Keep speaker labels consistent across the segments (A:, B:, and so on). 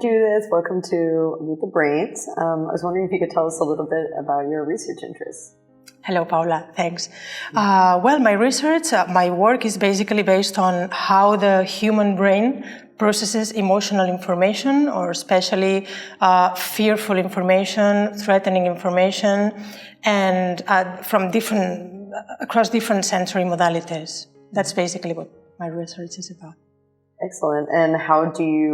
A: Judith. Welcome to Meet the Brains. I was wondering if you could tell us a little bit about your research interests.
B: Hello, Paula. Thanks. Well, my work is basically based on how the human brain processes emotional information, or especially fearful information, threatening information, and across different sensory modalities. That's basically what my research is about.
A: Excellent. And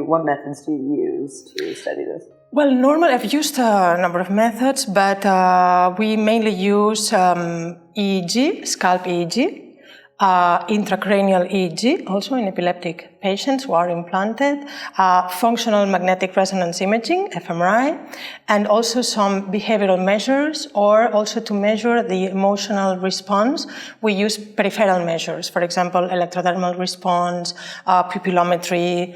A: what methods do you use to study this?
B: Well, normally I've used a number of methods, but we mainly use EEG, scalp EEG, intracranial EEG, also in epileptic patients who are implanted, functional magnetic resonance imaging, fMRI, and also some behavioral measures, or also to measure the emotional response, we use peripheral measures, for example, electrodermal response, pupillometry,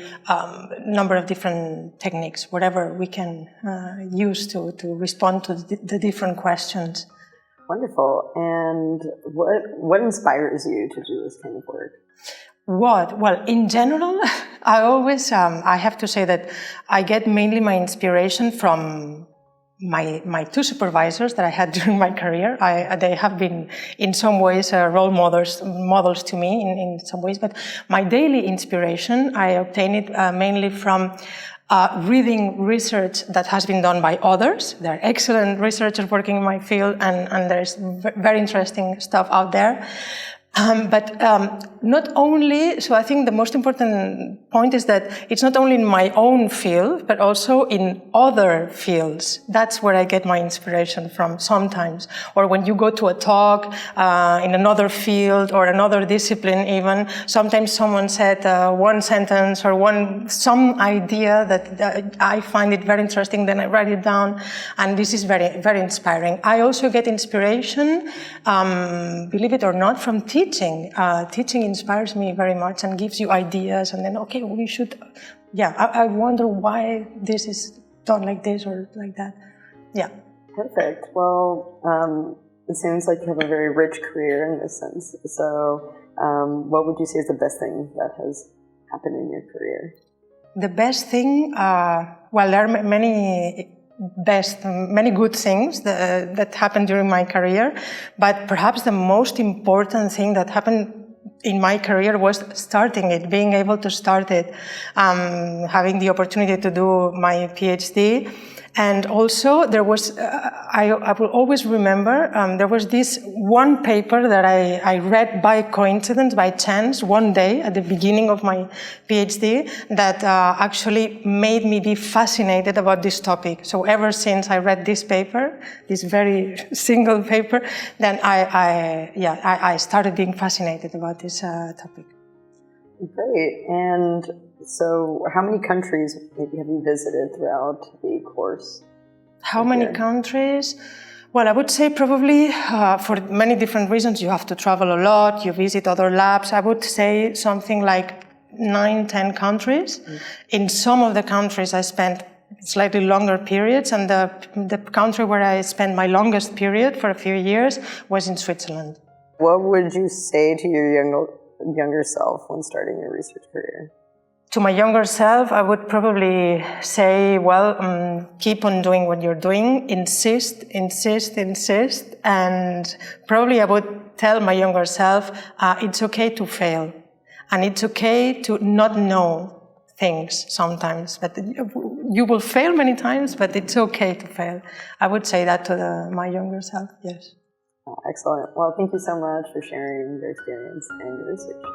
B: number of different techniques, whatever we can use to respond to the different questions.
A: Wonderful. And what inspires you to do this kind of work?
B: Well, in general, I have to say that I get mainly my inspiration from my two supervisors that I had during my career. They have been, in some ways, role models to me in some ways. But my daily inspiration, I obtain it mainly from reading research that has been done by others. There are excellent researchers working in my field, and there's very interesting stuff out there. But not only, so I think the most important point is that it's not only in my own field, but also in other fields. That's where I get my inspiration from sometimes. Or when you go to a talk in another field or another discipline even, sometimes someone said one sentence or some idea that I find it very interesting, then I write it down, and this is very, very inspiring. I also get inspiration, believe it or not, from teaching. Teaching inspires me very much and gives you ideas, and then, okay, we should, I wonder why this is done like this or like that. Yeah.
A: Perfect. Well, it seems like you have a very rich career in this sense. So what would you say is the best thing that has happened in your career?
B: The best thing, well, there are many good things that happened during my career, but perhaps the most important thing that happened in my career was starting it, being able to start it, having the opportunity to do my PhD. And also there was, I will always remember, there was this one paper that I read by coincidence, by chance, one day at the beginning of my PhD that actually made me be fascinated about this topic. So ever since I read this paper, this very single paper, then I started being fascinated about this topic.
A: Great. And so how many countries maybe have you visited throughout the course?
B: How many countries? Well, I would say probably for many different reasons. You have to travel a lot, you visit other labs. I would say something like 9-10 countries. In some of the countries I spent slightly longer periods, and the country where I spent my longest period for a few years was in Switzerland.
A: What would you say to your younger self when starting your research career?
B: To my younger self, I would probably say, well, keep on doing what you're doing, insist, and probably I would tell my younger self, it's okay to fail, and it's okay to not know things sometimes, but you will fail many times, but it's okay to fail. I would say that to my younger self, yes.
A: Excellent. Well, thank you so much for sharing your experience and your research.